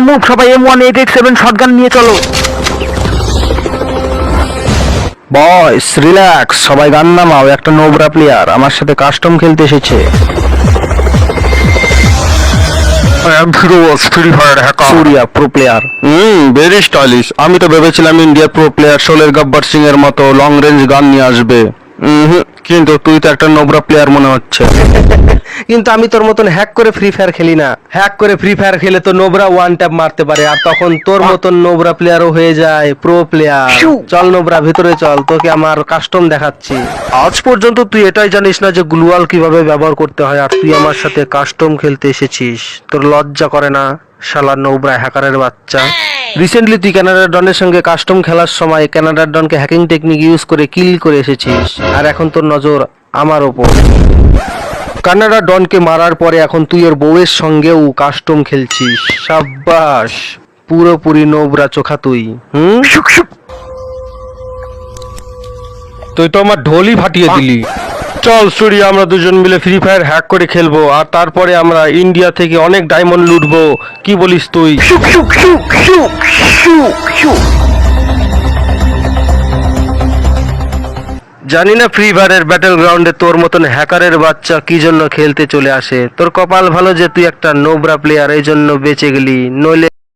Move সবাই M1887 shotgun নিয়ে চলো। বয়স রিল্যাক্স, সবাই গান নামাও। একটা নোবরা প্লেয়ার আমার সাথে কাস্টম খেলতে এসেছে। Suriya pro player. Very stylish. আমি তো ভেবেছিলাম ইন্ডিয়ার প্রো প্লেয়ার শোলের গব্বর সিং এর মতো লং রেঞ্জ গান নিয়ে আসবে। কিন্তু তুই তো একটা নোবরা প্লেয়ার মনে হচ্ছে। কিন্তু আমি তোর মতন হ্যাক করে ফ্রি ফায়ার খেলি না। হ্যাক করে ফ্রি ফায়ার খেলে তো নোবরা ওয়ান ট্যাপ মারতে পারে, আর তখন তোর মতন নোবরা প্লেয়ারও হয়ে যায় প্রো প্লেয়ার। চল নোবরা ভিতরে চল, তোকে আমার কাস্টম দেখাচ্ছি। আজ পর্যন্ত তুই এটাই জানিস না যে গ্লুয়াল কিভাবে ব্যবহার করতে হয়, আর তুই আমার সাথে কাস্টম খেলতে এসেছিস। তোর লজ্জা করে না শালা নোবরা হ্যাকারের বাচ্চা? রিসেন্টলি তুই কানাডার ডনের সঙ্গে কাস্টম খেলার সময় কানাডার ডনকে হ্যাকিং টেকনিক ইউজ করে কিল করে এসেছিস, আর এখন তোর নজর আমার ওপর। কানাডা ডনকে মারার পরে এখন তুই ওর বউয়ের সঙ্গেও কাস্টম খেলছিস। সাব্বাস, পুরোপুরি নোবরা চোখা তুই। তুই তো আমার ঢোলই ফাটিয়ে দিলি। চল সুরি, আমরা দুজন মিলে ফ্রি ফায়ার হ্যাক করে খেলবো, আর তারপরে আমরা ইন্ডিয়া থেকে অনেক ডায়মন্ড লুটবো। কি বলিস তুই? জানি না ফ্রি ফায়ারের ব্যাটেল গ্রাউন্ডে তোর মতন হ্যাকারের বাচ্চা কি জন্য খেলতে চলে আসে। তোর কপাল ভালো যে তুই একটা নোবরা প্লেয়ার, এই জন্য বেঁচে গেলি, নইলে